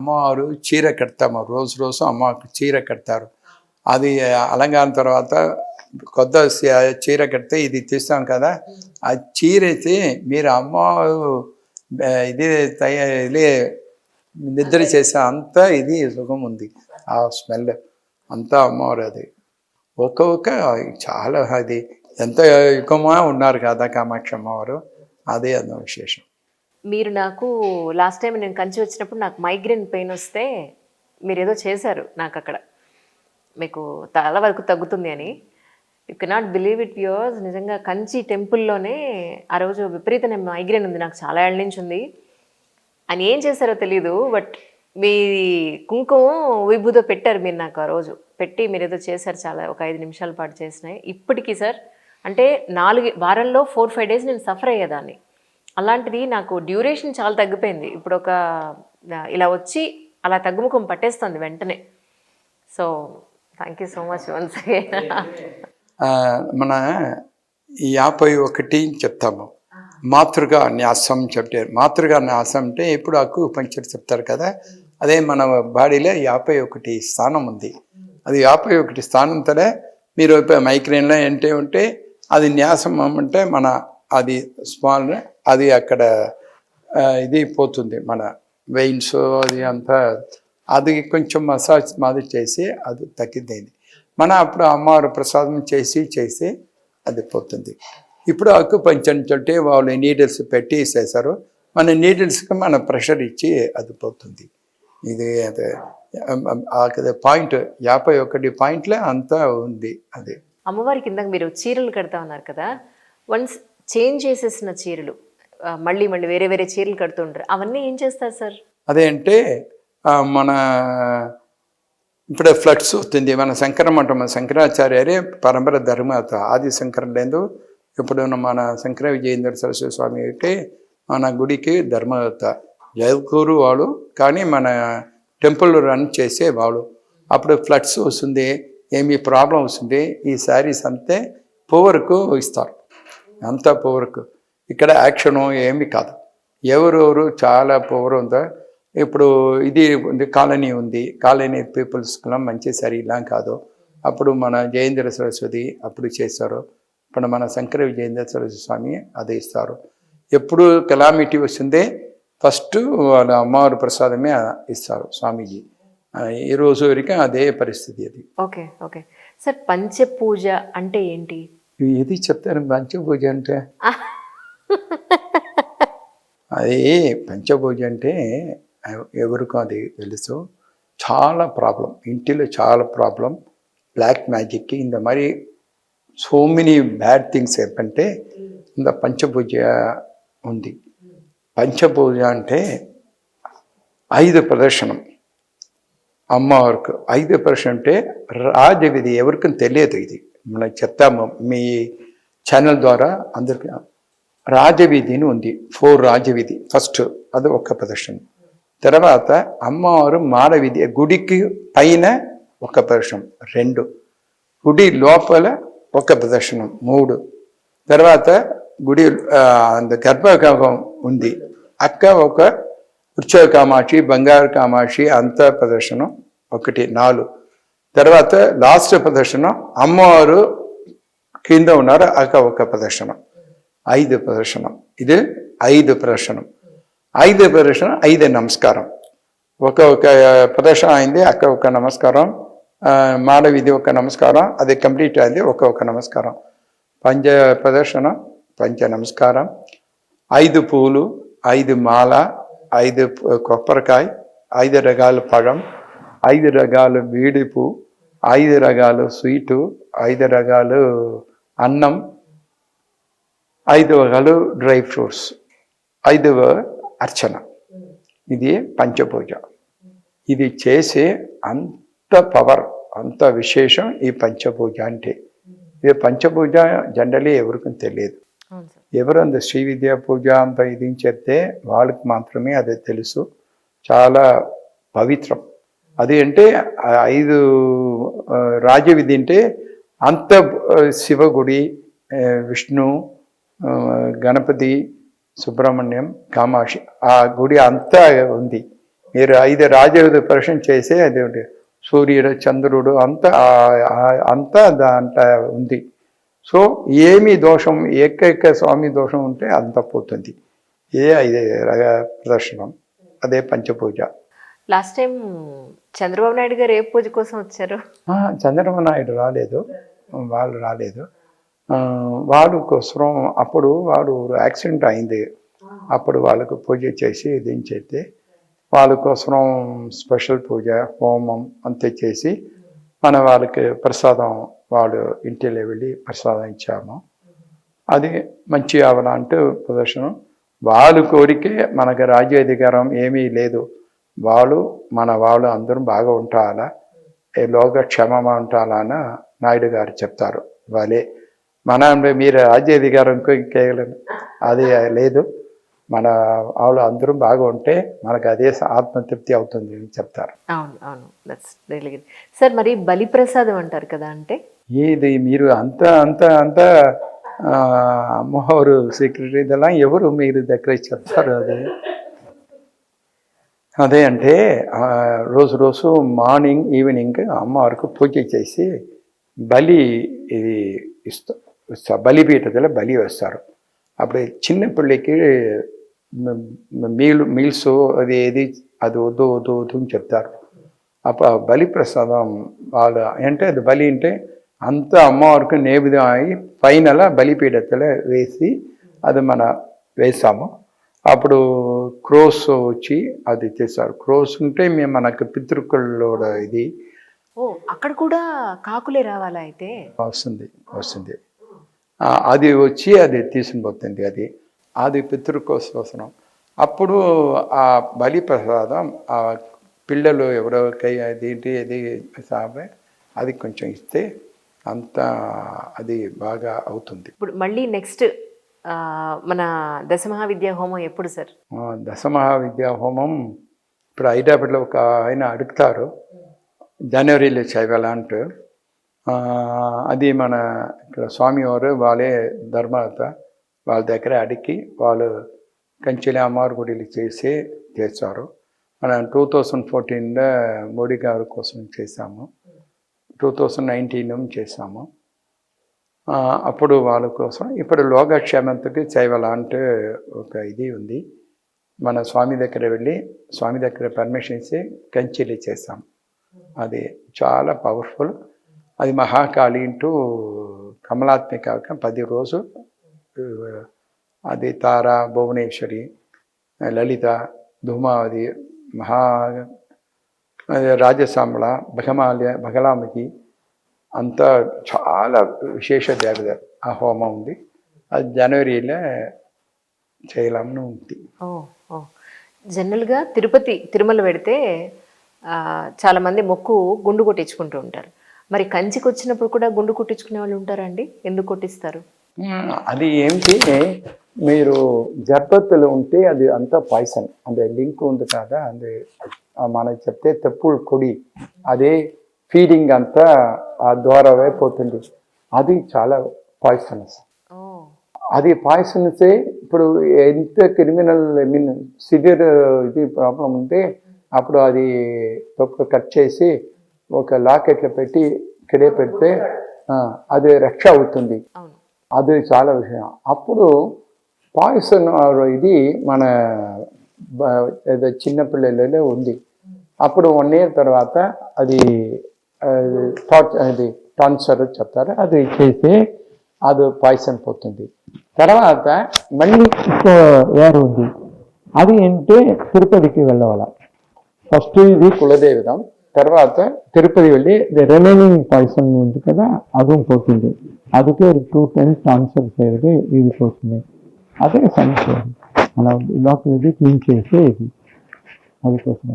అమ్మవారు చీర కడతాము, రోజు రోజు అమ్మవారికి చీర కడతారు. అది అలంకారం తర్వాత కొత్త చీర కడితే ఇది తీస్తాం కదా, ఆ చీర అయితే మీరు అమ్మవారు ఇది ఇది నిద్ర చేసే అంతా ఇది సుఖం ఉంది. ఆ స్మెల్ అంతా అమ్మవారు. అది ఒక్కొక్క చాలా అది ఎంత యుగమా ఉన్నారు కదా కామాక్షి అమ్మవారు. అదే అన్న విశేషం. మీరు నాకు లాస్ట్ టైం నేను కంచి వచ్చినప్పుడు నాకు మైగ్రేన్ పెయిన్ వస్తే మీరు ఏదో చేశారు నాకు అక్కడ, మీకు చాలా వరకు తగ్గుతుంది అని. You cannot believe it viewers, నిజంగా కంచి టెంపుల్లోనే ఆ రోజు విపరీతమైన మైగ్రేన్ ఉంది, నాకు చాలా ఏళ్ళ నుంచి ఉంది. అని ఏం చేశారో తెలీదు, బట్ మీ కుంకుమ విభూతో పెట్టారు మీరు నాకు. ఆ రోజు పెట్టి మీరు ఏదో చేశారు, చాలా ఒక 5 నిమిషాల పాటు చేసినాయి. ఇప్పటికీ సార్ అంటే 4 వారాల్లో 4-5 డేస్ నేను సఫర్ అయ్యేదాన్ని. అలాంటిది నాకు డ్యూరేషన్ చాలా తగ్గిపోయింది. ఇప్పుడు ఒక ఇలా వచ్చి అలా తగ్గుముఖం పట్టేస్తుంది వెంటనే. So thank you so much once again. మన 51 చెప్తాము. మాతృగా న్యాసం చెప్తారు. మాతృగా న్యాసం అంటే ఇప్పుడు అక్కు పంచర్ చెప్తారు కదా, అదే మన బాడీలో 51 స్థానం ఉంది. అది 51 స్థానం తోనే మీరు మైగ్రేన్లో ఏంటి ఉంటే అది న్యాసం అంటే మన అది స్మాల్ అది అక్కడ ఇది పోతుంది, మన వెయిన్స్ అది అంతా. అది కొంచెం మసాజ్ మాది చేసి అది తగ్గింది. మన అప్పుడు అమ్మవారు ప్రసాదం చేసి అది పోతుంది. ఇప్పుడు అక్కు పంచంటే వాళ్ళు నీడిల్స్ పెట్టి చేశారు. మన నీడిల్స్కి మన ప్రెషర్ ఇచ్చి అది పోతుంది. ఇది అదే పాయింట్ 51 పాయింట్లే అంతా ఉంది. అది అమ్మవారి కింద మీరు చీరలు కడతా ఉన్నారు కదా, వన్స్ చేంజ్ చేసేసిన చీరలు మళ్ళీ వేరే వేరే చీరలు కడుతుంటారు, అవన్నీ ఏం చేస్తారు సార్? అదే అంటే మన ఇప్పుడు ఫ్లడ్స్ వస్తుంది. మన శంకరమఠం, మన శంకరాచార్యరే పరంపర ధర్మత ఆది శంకరులేదు. ఇప్పుడు మన శంకర విజయేంద్ర సరస్వతి స్వామి అయితే మన గుడికి ధర్మత జయకూరు వాడు, కానీ మన టెంపుల్ రన్ చేసే వాడు. అప్పుడు ఫ్లడ్స్ వస్తుంది, ఏమి ప్రాబ్లం వస్తుంది, ఈ శారీస్ అంతే పవర్కు ఇస్తారు, అంతా పవర్కు. ఇక్కడ యాక్షను ఏమి కాదు, ఎవరెవరు చాలా పవర్ ఉందో. ఇప్పుడు ఇది ఉంది, కాలనీ ఉంది, కాలనీ పీపుల్స్ మంచి సరి ఇలా కాదు. అప్పుడు మన జయేంద్ర సరస్వతి అప్పుడు చేస్తారు. ఇప్పుడు మన శంకర విజయేంద్ర సరస్వతి స్వామి అదే ఇస్తారు. ఎప్పుడు కెలామిటీ వస్తుందే ఫస్ట్ వాళ్ళ అమ్మవారి ప్రసాదమే ఇస్తారు స్వామీజీ. ఈ రోజు వరకు అదే పరిస్థితి. అది ఓకే ఓకే సార్. పంచపూజ అంటే ఏంటి? ఇది చెప్తారు. పంచపూజ అంటే అది పంచపూజ అంటే ఎవరికో అది తెలుసు. చాలా ప్రాబ్లం, ఇంటిలో చాలా ప్రాబ్లం, బ్లాక్ మ్యాజిక్ ఇంత మరి సో మెనీ బ్యాడ్ థింగ్స్ ఏంటంటే ఇంత పంచపూజ ఉంది. పంచపూజ అంటే 5 ప్రదర్శనం అమ్మవారికి. 5 ప్రదర్శనం అంటే రాజవిధి, ఎవరికి తెలియదు. ఇది మనం చెప్తాము మీ ఛానల్ ద్వారా అందరికీ. రాజవీధిని ఉంది, 4 రాజవీధి. ఫస్ట్ అది ఒక ప్రదర్శనం. తర్వాత అమ్మవారు మాడవీధి, గుడికి పైన ఒక ప్రదర్శనం 2, గుడి లోపల ఒక ప్రదర్శనం 3, తర్వాత గుడి గర్భగృహం ఉంది, అక్క ఒక వృక్ష కామాక్షి, బంగారు కామాక్షి అంత ప్రదర్శనం 1, 4. తర్వాత లాస్ట్ ప్రదర్శనం అమ్మవారు కింద ఉన్నారు, అక్క ఒక ప్రదర్శనం. 5 ప్రదర్శనం. ఇది 5 ప్రదర్శనం. 5 ప్రదర్శనం 5 నమస్కారం. ఒక ప్రదర్శన అయింది, అక్క ఒక నమస్కారం, మాడవీధి ఒక నమస్కారం, అది కంప్లీట్ అయింది ఒక నమస్కారం. పంచ ప్రదర్శన, పంచ నమస్కారం, 5 పూలు, 5 మాల, 5 కొబ్బరికాయ, 5 రకాల పഴం, 5 రకాల వీడిపు, 5 రకాల స్వీటు, 5 రకాలు అన్నం, 5 రకాలు డ్రై ఫ్రూట్స్, 5 అర్చన. ఇది పంచపూజ. ఇది చేసే అంత పవర్, అంత విశేషం ఈ పంచపూజ అంటే. ఇది పంచపూజ జనరలీ ఎవరికి తెలియదు. ఎవరంత శ్రీ విద్యా పూజ అంత ఇది చెప్తే వాళ్ళకి మాత్రమే అది తెలుసు. చాలా పవిత్రం అది. అంటే 5 రాజవిధి అంటే అంత శివగుడి, విష్ణు, గణపతి, సుబ్రహ్మణ్యం, కామాక్షి ఆ గుడి అంతా ఉంది. మీరు 5 రాజయోగ ప్రశ్న చేసే అది ఒకటి. సూర్యుడు చంద్రుడు అంతా దాంట్లో ఉంది. సో ఏమి దోషం ఏకైక స్వామి దోషం ఉంటే అంత పోతుంది. ఇదే 5 ప్రదర్శనం, అదే పంచపూజ. లాస్ట్ టైం చంద్రబాబు నాయుడు గారు ఏ పూజ కోసం వచ్చారు? చంద్రబాబు నాయుడు రాలేదు, వాళ్ళు రాలేదు. వాడు కోసం అప్పుడు వాడు యాక్సిడెంట్ అయింది. అప్పుడు వాళ్ళకు పూజ చేసి దించేస్తే వాళ్ళ కోసం స్పెషల్ పూజ హోమం అంతే చేసి మన వాళ్ళకి ప్రసాదం వాళ్ళు ఇంటిలో వెళ్ళి ప్రసాదం ఇచ్చాము. అది మంచి అవలాంటి ప్రదర్శనం. వాళ్ళు కోరికే మనకు రాజ్యాధికారం ఏమీ లేదు. వాళ్ళు అందరూ బాగా ఉంటారా, లోకక్షేమంగా ఉంటారని నాయుడు గారు చెప్తారు. వాళ్ళే మీరు రాజ్యాధికారం కేవలం అది లేదు, మన వాళ్ళు అందరూ బాగా ఉంటే మనకు అదే ఆత్మతృప్తి అవుతుంది అని చెప్తారు. అవును అవును, దట్స్ రియల్లీ గుడ్. సార్ మరి బలి ప్రసాదం అంటారు కదా, అంటే ఇది మీరు అంత అమ్మవారు సెక్రటరీ ఇదెல்லாம் ఎవరు మీరు దగ్గర చెప్తారు? అదే అంటే రోజు మార్నింగ్ ఈవినింగ్ అమ్మవారికి పూజ చేసి బలి ఇది బలిపీఠలో బలి వేస్తారు. అప్పుడు చిన్న పిల్లకి మీల్స్ అది వద్దు అని చెప్తారు. అప్పుడు బలి ప్రసాదం వాళ్ళు అంటే అది బలి అంటే అంతా అమ్మవారికి నేబుదం అయి ఫైనల్ బలిపీఠలో వేసి అది వేసాము. అప్పుడు క్రోస్ వచ్చి అది చేస్తారు. క్రోస్ ఉంటే మేము మనకు పితృకుల్లో ఇది అక్కడ కూడా కాకులే రావాలా? అయితే వస్తుంది అది వచ్చి అది తీసుకుని పోతుంది. అది పితృకోసం. అప్పుడు ఆ బలి ప్రసాదం ఆ పిల్లలు ఎవరికై అది కొంచెం ఇస్తే అంతా అది బాగా అవుతుంది. ఇప్పుడు మళ్ళీ నెక్స్ట్ మన దశమహావిద్యా హోమం ఎప్పుడు సార్? దశమహావిద్యా హోమం ఇప్పుడు హైదరాబాద్లో ఒక ఆయన అడుగుతారు, జనవరిలో చేయాలంటూ. అది మన ఇక్కడ స్వామివారు వాళ్ళే ధర్మత వాళ్ళ దగ్గర అడిగి వాళ్ళు కంచెలి అమ్మవారి గుడిలు చేస్తారు. మనం 2014లో మోడీ గారి కోసం చేశాము, 2019 చేశాము. అప్పుడు వాళ్ళ కోసం ఇప్పుడు లోకక్షేమంతకి చేయాలంటే ఒక ఇది ఉంది. మన స్వామి దగ్గర వెళ్ళి స్వామి దగ్గర పర్మిషన్ ఇచ్చి కంచెలి చేస్తాం. అది చాలా పవర్ఫుల్. అది మహాకాళి ఇంటూ కమలాత్మిక 10 రోజు అది తార, భువనేశ్వరి, లలిత, ధూమావతి, రాజసాంబళ, బగలాముఖి అంతా చాలా విశేష దేవత ఆ హోమం ఉంది. అది జనవరిలో చేయాలని ఉంది. జనరల్గా తిరుమల పెడితే చాలామంది మొక్కు గుండు కొట్టించుకుంటూ ఉంటారు. మరి కంచికి వచ్చినప్పుడు కూడా గుండు కొట్టించుకునే వాళ్ళు ఉంటారండి? ఎందుకు కొట్టిస్తారు? అది ఏంటి, మీరు గర్భవతులు ఉంటే అది అంతా పాయిజన్, అదే లింక్ ఉంది కదా. అది మనకి చెప్తే తెప్పుడు కొడి అదే ఫీడింగ్ అంతా ఆ ద్వారా పోతుంది. అది చాలా పాయిజనస్. అది పాయిజన్సే. ఇప్పుడు ఎంత క్రిమినల్ సివియర్ ఇది ప్రాబ్లం ఉంటే అప్పుడు అది తప్పుడు కట్ చేసి ఒక లాకెట్లో పెట్టి ఇక్కడే పెడితే అది రక్ష అవుతుంది. అది చాలా విషయం. అప్పుడు పాయిజన్ ఇది మన చిన్నపిల్లలలో ఉంది. అప్పుడు 1 year తర్వాత అది టాన్సర్ చెప్తారు, అది చేస్తే అది పాయిజన్ పోతుంది. తర్వాత మళ్ళీ ఇంకో వేరు ఉంది. అది ఏంటంటే తిరుపతికి వెళ్ళవాల. ఫస్ట్ ఇది కులదేవితం, తర్వాత తిరుపతి వెళ్ళి రిమైనింగ్ పాయిజన్ ఉంది కదా అది పోతుంది. ಅದಕ್ಕೆ 2 times ట్రాన్స్ఫర్ చేయాలి, ఇది పోతుంది. అదే సమస్య. అలా లోపల క్లీన్ చేసి ఇది అది కోసం.